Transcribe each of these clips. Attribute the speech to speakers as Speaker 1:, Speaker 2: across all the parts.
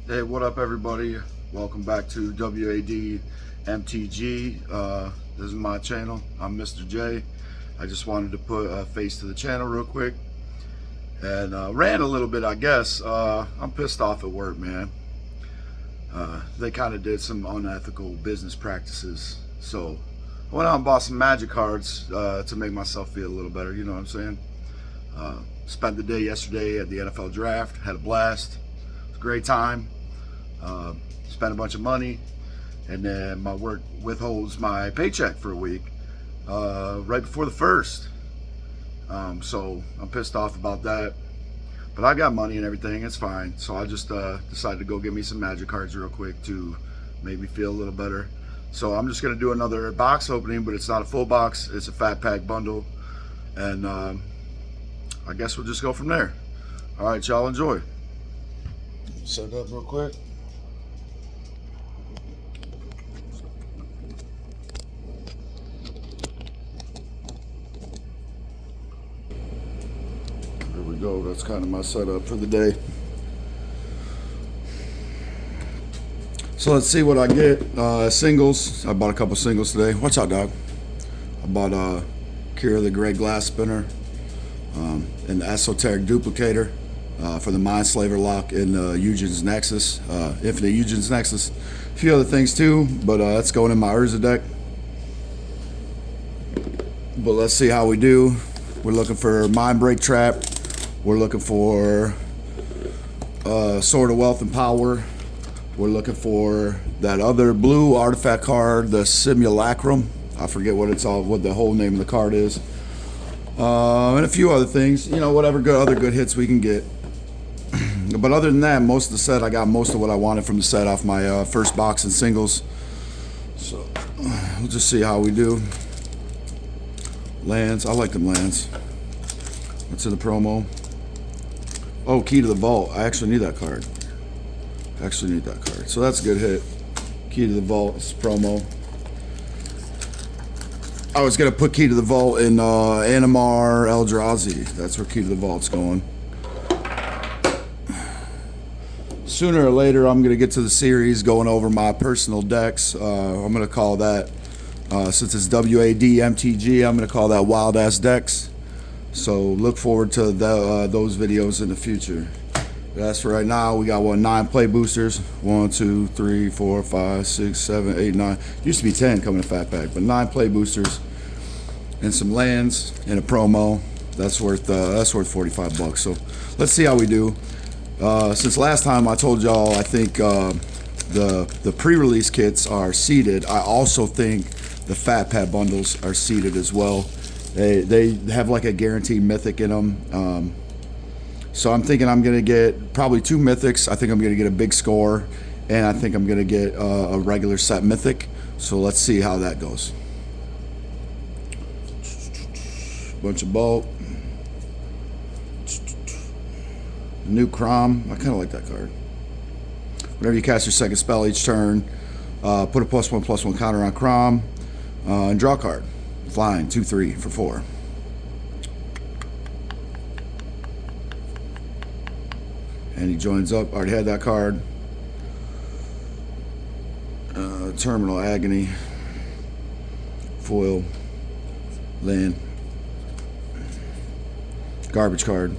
Speaker 1: Hey, what up, everybody? Welcome back to W.A.D. MTG. This is my channel. I'm Mr. J. I just wanted to put a face to the channel real quick and rant a little bit, I guess. I'm pissed off at work, man. They kind of did some unethical business practices. So I went out and bought some magic cards to make myself feel a little better, you know what I'm saying? Spent the day yesterday at the NFL draft, had a blast. Great time. Spent a bunch of money, and then my work withholds my paycheck for a week right before the first. So I'm pissed off about that, but I got money and everything, it's fine. So I just decided to go get me some magic cards real quick to make me feel a little better. So I'm just gonna do another box opening, but it's not a full box, it's a Fatpack Bundle, and I guess we'll just go from there. All right, y'all, enjoy. Set it up real quick. There we go. That's kind of my setup for the day. So let's see what I get. Singles. I bought a couple singles today. Watch out, dog. I bought Kira the Gray Glass Spinner and the Esoteric Duplicator. For the Mindslaver lock in Eugen's Nexus, Infinite Eugen's Nexus. A few other things too, but that's going in my Urza deck. But let's see how we do. We're looking for Mind Break Trap. We're looking for Sword of Wealth and Power. We're looking for that other blue artifact card, the Simulacrum. I forget what the whole name of the card is. And a few other things, you know, whatever other good hits we can get. But other than that, most of the set, I got most of what I wanted from the set off my first box in singles. So we'll just see how we do. Lands, I like them lands. What's in the promo? Oh, Key to the Vault. I actually need that card. So that's a good hit. Key to the Vault, it's promo. I was gonna put Key to the Vault in Animar Eldrazi. That's where Key to the Vault's going. Sooner or later, I'm gonna get to the series going over my personal decks. I'm gonna call that, since it's W.A.D. MTG, I'm gonna call that Wild Ass Decks. So look forward to those videos in the future. But as for right now, we got 9 play boosters. 1, 2, 3, 4, 5, 6, 7, 8, 9. Used to be 10 coming to Fatpack, but 9 play boosters and some lands and a promo. That's worth $45. So let's see how we do. Since last time I told y'all, I think the pre-release kits are seeded. I also think the Fatpack bundles are seeded as well. They have like a guaranteed mythic in them. So I'm thinking I'm gonna get probably 2 mythics. I think I'm gonna get a big score, and I think I'm gonna get a regular set mythic. So let's see how that goes. Bunch of bulk. New Crom. I kind of like that card. Whenever you cast your second spell each turn, put a +1/+1 counter on Crom and draw a card. Flying 2/3 for 4. And he joins up. Already had that card. Terminal Agony. Foil. Land. Garbage card.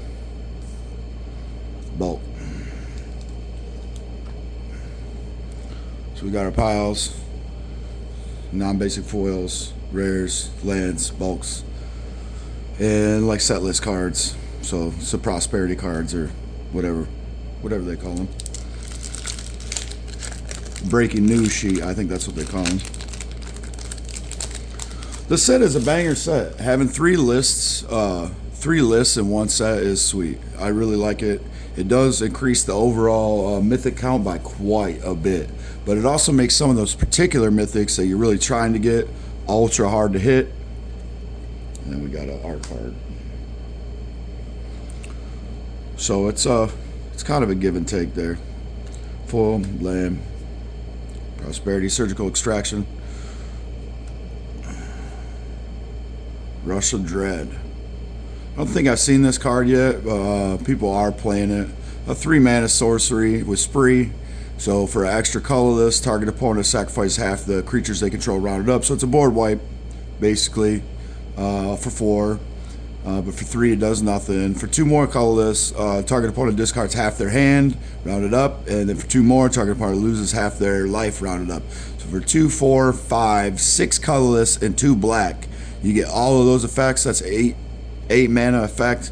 Speaker 1: Bulk. So we got our piles, non-basic foils, rares, lands, bulks, and like set list cards. So some prosperity cards or whatever they call them. Breaking news sheet, I think that's what they call them. The set is a banger set. Having 3 lists in one set is sweet. I really like it. It does increase the overall mythic count by quite a bit, but it also makes some of those particular mythics that you're really trying to get ultra hard to hit. And then we got an art card. So it's kind of a give and take there. Full land, prosperity, surgical extraction, Rush of Dread. I don't think I've seen this card yet. People are playing it. A 3-mana sorcery with Spree. So for extra colorless, target opponent sacrifice half the creatures they control rounded up. So it's a board wipe, basically, for 4. But for 3, it does nothing. For 2 more colorless, target opponent discards half their hand, rounded up. And then for 2 more, target opponent loses half their life, rounded up. So for 2, 4, 5, 6 colorless, and 2 black, you get all of those effects. That's 8 mana effect.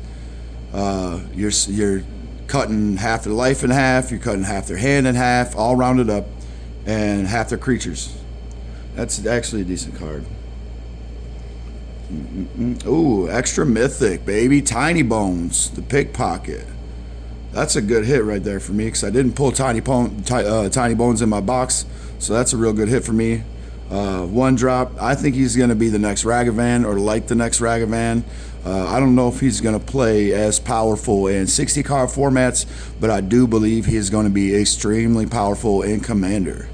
Speaker 1: You're cutting half their life in half. You're cutting half their hand in half, all rounded up, and half their creatures. That's actually a decent card. Ooh, extra mythic, baby. Tiny Bones, the Pickpocket. That's a good hit right there for me, because I didn't pull Tiny Bones in my box, so that's a real good hit for me. 1 drop. I think he's going to be the next Ragavan, or like the next Ragavan. I don't know if he's going to play as powerful in 60 card formats, but I do believe he is going to be extremely powerful in Commander.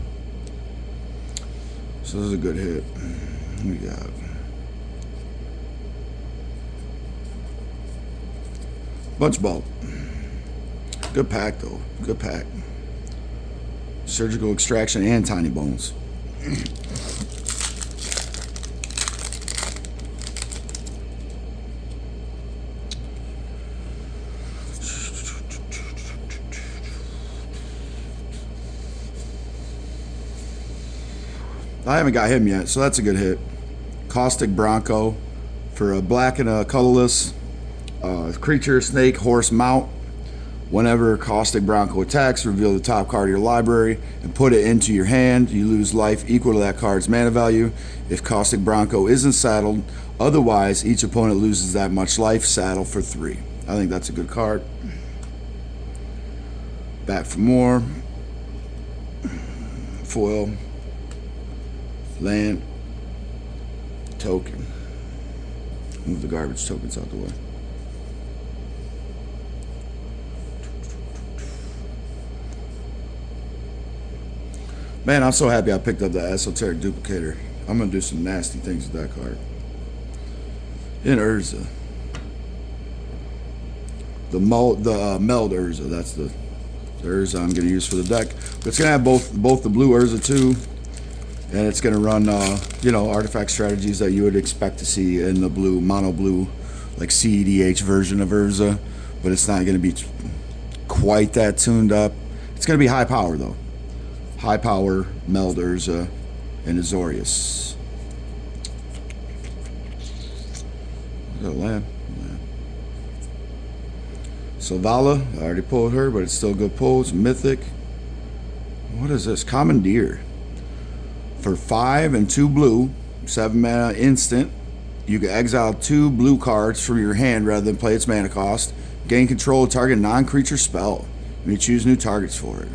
Speaker 1: So this is a good hit. We got Bunch Ball. Good pack though. Good pack. Surgical Extraction and Tiny Bones. I haven't got him yet, so that's a good hit. Caustic Bronco for a black and a colorless. Creature, snake, horse, mount. Whenever Caustic Bronco attacks, reveal the top card of your library and put it into your hand. You lose life equal to that card's mana value. If Caustic Bronco isn't saddled, otherwise each opponent loses that much life. Saddle for 3. I think that's a good card. Back for more. Foil. Land. Token. Move the garbage tokens out the way. Man, I'm so happy I picked up that Esoteric Duplicator. I'm going to do some nasty things with that card. In Urza. The Meld Urza. That's the Urza I'm going to use for the deck. But it's going to have both the blue Urza too. And it's going to run, you know, artifact strategies that you would expect to see in the blue, mono blue, like CEDH version of Urza. But it's not going to be quite that tuned up. It's going to be high power though. High power, Meld Urza, and Azorius. Land. Selvala, I already pulled her, but it's still a good pull. It's mythic. What is this? Commandeer. For 5 and 2 blue, 7 mana instant, you can exile 2 blue cards from your hand rather than play its mana cost. Gain control of target non-creature spell. And you choose new targets for it.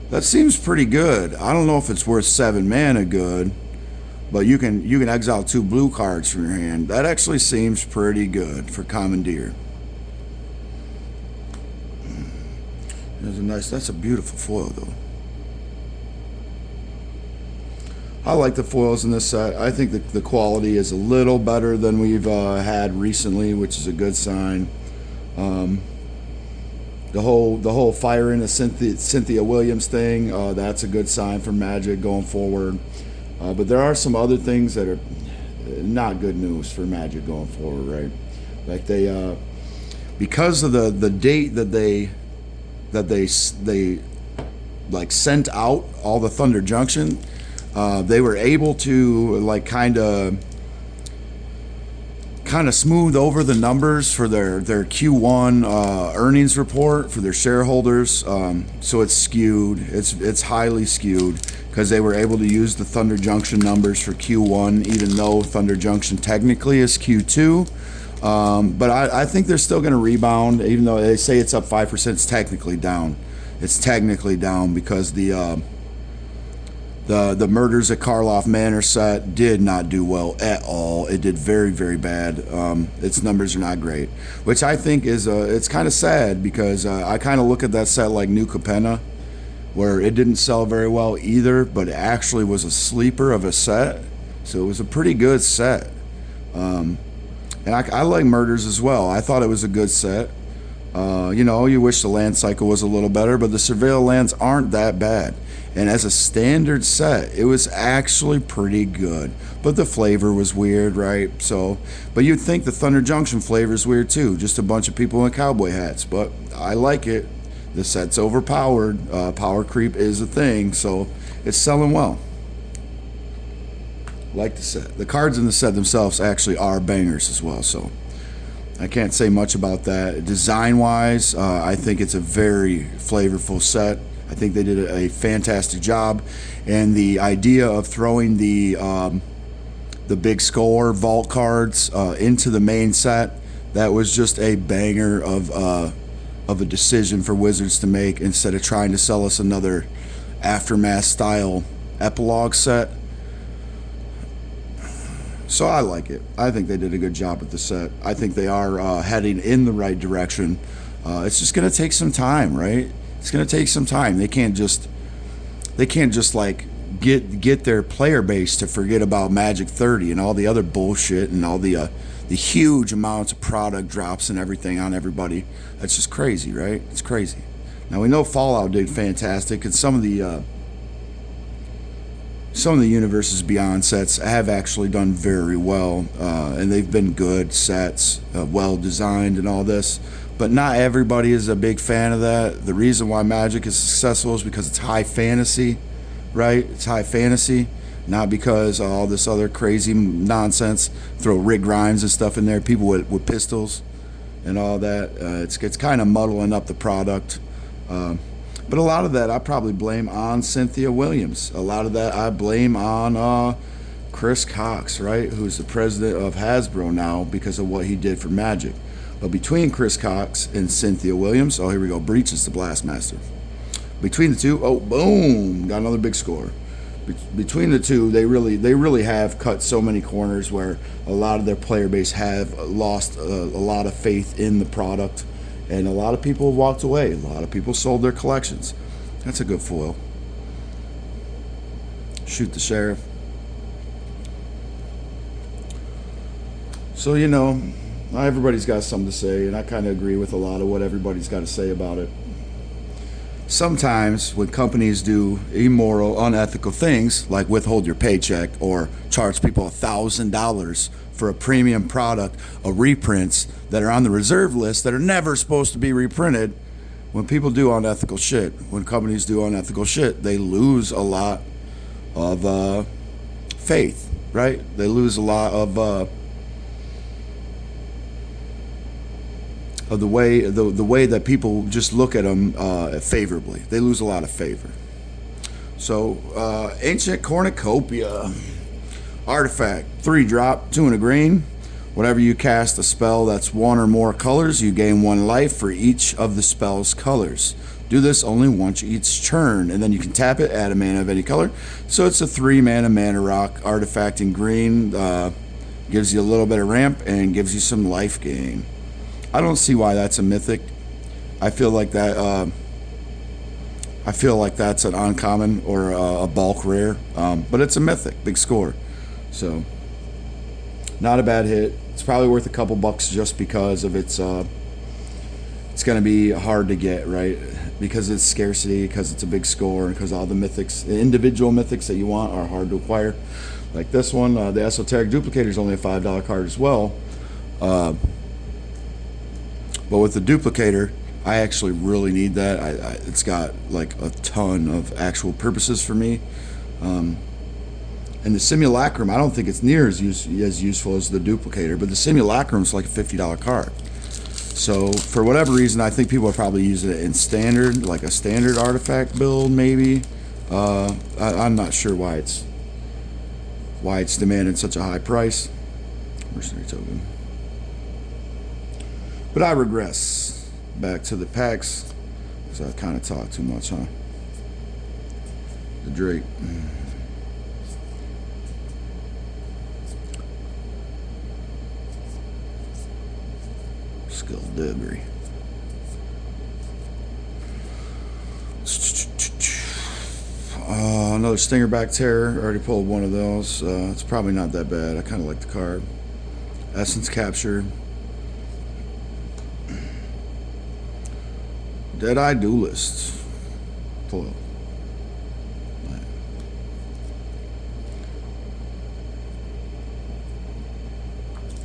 Speaker 1: That seems pretty good. I don't know if it's worth 7 mana good, but you can exile 2 blue cards from your hand. That actually seems pretty good for Commandeer. That's a beautiful foil though. I like the foils in this set. I think that the quality is a little better than we've had recently, which is a good sign. The whole firing the Cynthia Williams thing, that's a good sign for Magic going forward. But there are some other things that are not good news for Magic going forward, right? Like they, because of the date that they like sent out all the Thunder Junction, they were able to like kind of smooth over the numbers for their Q1 earnings report for their shareholders. So it's skewed. It's highly skewed because they were able to use the Thunder Junction numbers for Q1, even though Thunder Junction technically is Q2. But I think they're still going to rebound, even though they say it's up 5%. It's technically down. It's technically down because the Murders at Karloff Manor set did not do well at all. It did very, very bad. Its numbers are not great, which I think is it's kind of sad because I kind of look at that set like New Capenna, where it didn't sell very well either, but it actually was a sleeper of a set. So it was a pretty good set. And I like Murders as well. I thought it was a good set. You know, you wish the land cycle was a little better, but the Surveil lands aren't that bad. And as a standard set, it was actually pretty good. But the flavor was weird, right? So, but you'd think the Thunder Junction flavor is weird too. Just a bunch of people in cowboy hats. But I like it. The set's overpowered. Power creep is a thing, so it's selling well. Like the set. The cards in the set themselves actually are bangers as well, so I can't say much about that. Design-wise, I think it's a very flavorful set. I think they did a fantastic job, and the idea of throwing the big score vault cards into the main set, that was just a banger of a decision for Wizards to make instead of trying to sell us another Aftermath style epilogue set. So I like it. I think they did a good job with the set. I think they are heading in the right direction. It's just going to take some time, right? It's going to take some time. They can't just like get their player base to forget about Magic 30 and all the other bullshit and all the huge amounts of product drops and everything on everybody. That's just crazy, right? It's crazy. Now we know Fallout did fantastic, and some of the Universes Beyond sets have actually done very well, and they've been good sets, well designed and all this, but not everybody is a big fan of that. The reason why Magic is successful is because it's high fantasy, right? It's high fantasy, not because all this other crazy nonsense. Throw Rick Grimes and stuff in there, people with pistols and all that. It's kind of muddling up the product. But a lot of that I probably blame on Cynthia Williams. A lot of that I blame on Chris Cox, right? Who's the president of Hasbro now because of what he did for Magic. But between Chris Cox and Cynthia Williams, oh, here we go. Breach is the Blastmaster. Between the two, oh, boom, got another big score. Between the two, they really have cut so many corners where a lot of their player base have lost a lot of faith in the product. And a lot of people walked away. A lot of people sold their collections. That's a good foil. Shoot the Sheriff. So, you know, everybody's got something to say, and I kind of agree with a lot of what everybody's got to say about it. Sometimes when companies do immoral, unethical things, like withhold your paycheck or charge people $1,000 for a premium product of reprints that are on the reserve list that are never supposed to be reprinted, when people do unethical shit, when companies do unethical shit, they lose a lot of faith, right? They lose a lot of the way that people just look at them favorably. They lose a lot of favor. So, Ancient Cornucopia. Artifact, 3-drop, 2 and a green. Whenever you cast a spell that's one or more colors, you gain 1 life for each of the spell's colors. Do this only once each turn, and then you can tap it, add a mana of any color. So it's a 3-mana rock artifact in green. Gives you a little bit of ramp and gives you some life gain. I don't see why that's a mythic. I feel like that. I feel like that's an uncommon or a bulk rare, but it's a mythic, big score. So, not a bad hit. It's probably worth a couple bucks just because of it's going to be hard to get, right? Because it's scarcity, because it's a big score, and because all the mythics, the individual mythics that you want are hard to acquire. Like this one, the Esoteric Duplicator is only a $5 card as well. But with the Duplicator, I actually really need that. It's got like a ton of actual purposes for me. And the Simulacrum, I don't think it's near as useful as the Duplicator, but the Simulacrum is like a $50 card. So for whatever reason, I think people are probably using it in standard, like a standard artifact build, maybe. I'm not sure why it's demanding such a high price. Mercenary token. But I regress back to the packs because I kind of talked too much, huh? The Drake. Skullduggery. Another Stingerback Terror. Already pulled one of those. It's probably not that bad. I kind of like the card. Essence Capture. Deadeye Duelist. Foil.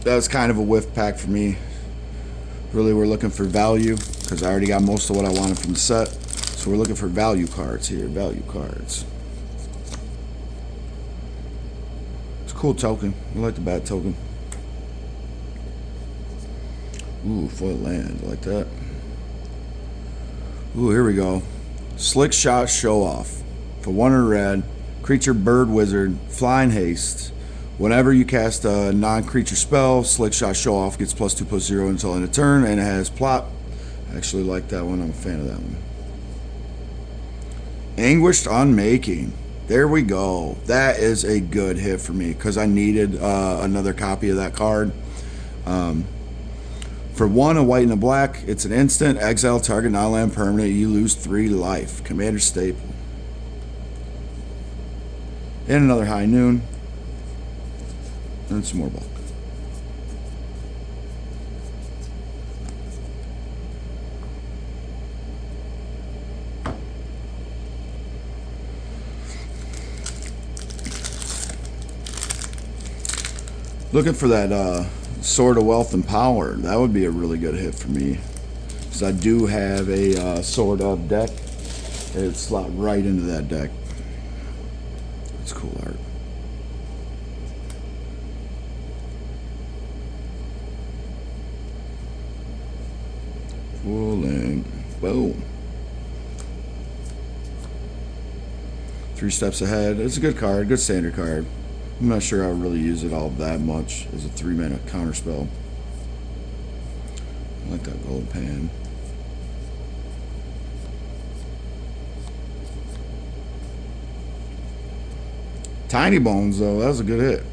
Speaker 1: That was kind of a whiff pack for me. Really, we're looking for value because I already got most of what I wanted from the set. So we're looking for value cards here. Value cards. It's a cool token. I like the bat token. Ooh, foil land. I like that. Ooh, here we go. Slick Shot Show Off. For 1 in red, creature, bird, wizard, flying haste. Whenever you cast a non-creature spell, Slick Shot Show Off gets +2/+0 until end of turn, and it has plop. I actually like that one. I'm a fan of that one. Anguished Unmaking. There we go. That is a good hit for me because I needed another copy of that card. For 1, a white and a black, it's an instant. Exile target non-land permanent. You lose 3 life. Commander staple. And another High Noon. And some more bulk. Looking for that Sword of Wealth and Power. That would be a really good hit for me. Because I do have a Sword of deck. It'd slot right into that deck. It's cool art. Rolling. Boom. 3 steps ahead. It's a good card. Good standard card. I'm not sure I would really use it all that much as a 3-mana counter spell. I like that gold pan. Tiny Bones, though. That was a good hit.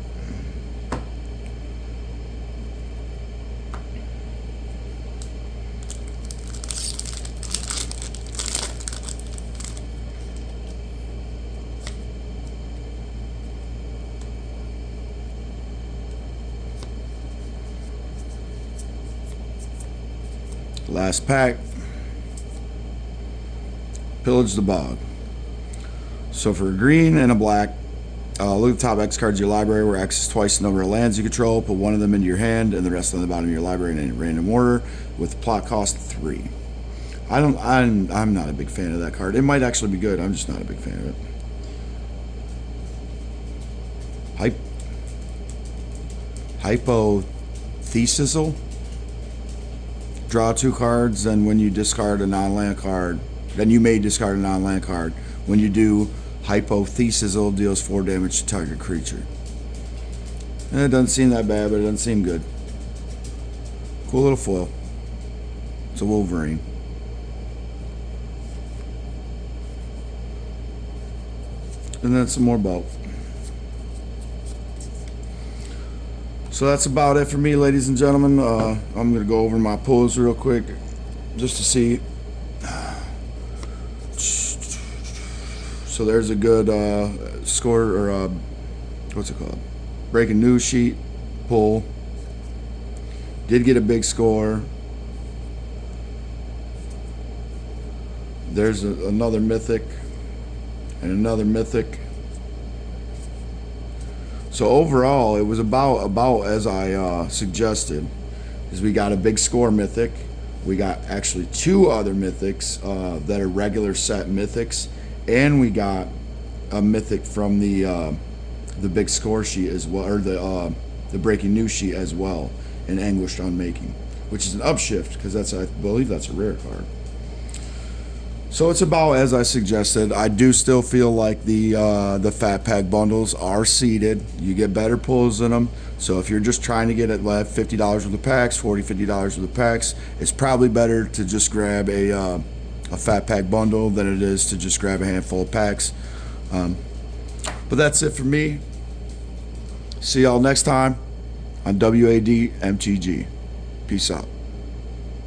Speaker 1: Last pack. Pillage the Bog. So for a green and a black, look at the top X cards of your library where X is twice the number of lands you control. Put 1 of them into your hand and the rest on the bottom of your library in a random order with plot cost 3. I'm not a big fan of that card. It might actually be good. I'm just not a big fan of it. Hypothesisil. Draw 2 cards, and when you discard a non-land card, then you may discard a non-land card. When you do, Hypothesisil deals 4 damage to target creature. And it doesn't seem that bad, but it doesn't seem good. Cool little foil. It's a Wolverine. And then some more bulk. So that's about it for me, ladies and gentlemen. I'm going to go over my pulls real quick just to see. So there's a good score, or what's it called? Breaking news sheet pull. Did get a big score. There's another mythic and another mythic. So overall, it was about as I suggested. Is we got a big score mythic. We got actually 2 other mythics that are regular set mythics, and we got a mythic from the big score sheet as well, or the breaking news sheet as well, in Anguished Unmaking, which is an upshift because I believe that's a rare card. So it's about as I suggested. I do still feel like the Fatpack bundles are seeded. You get better pulls in them. So if you're just trying to get it left, $50 worth of packs, $40, $50 worth of packs, it's probably better to just grab a Fatpack bundle than it is to just grab a handful of packs. But that's it for me. See y'all next time on W.A.D. MTG. Peace out.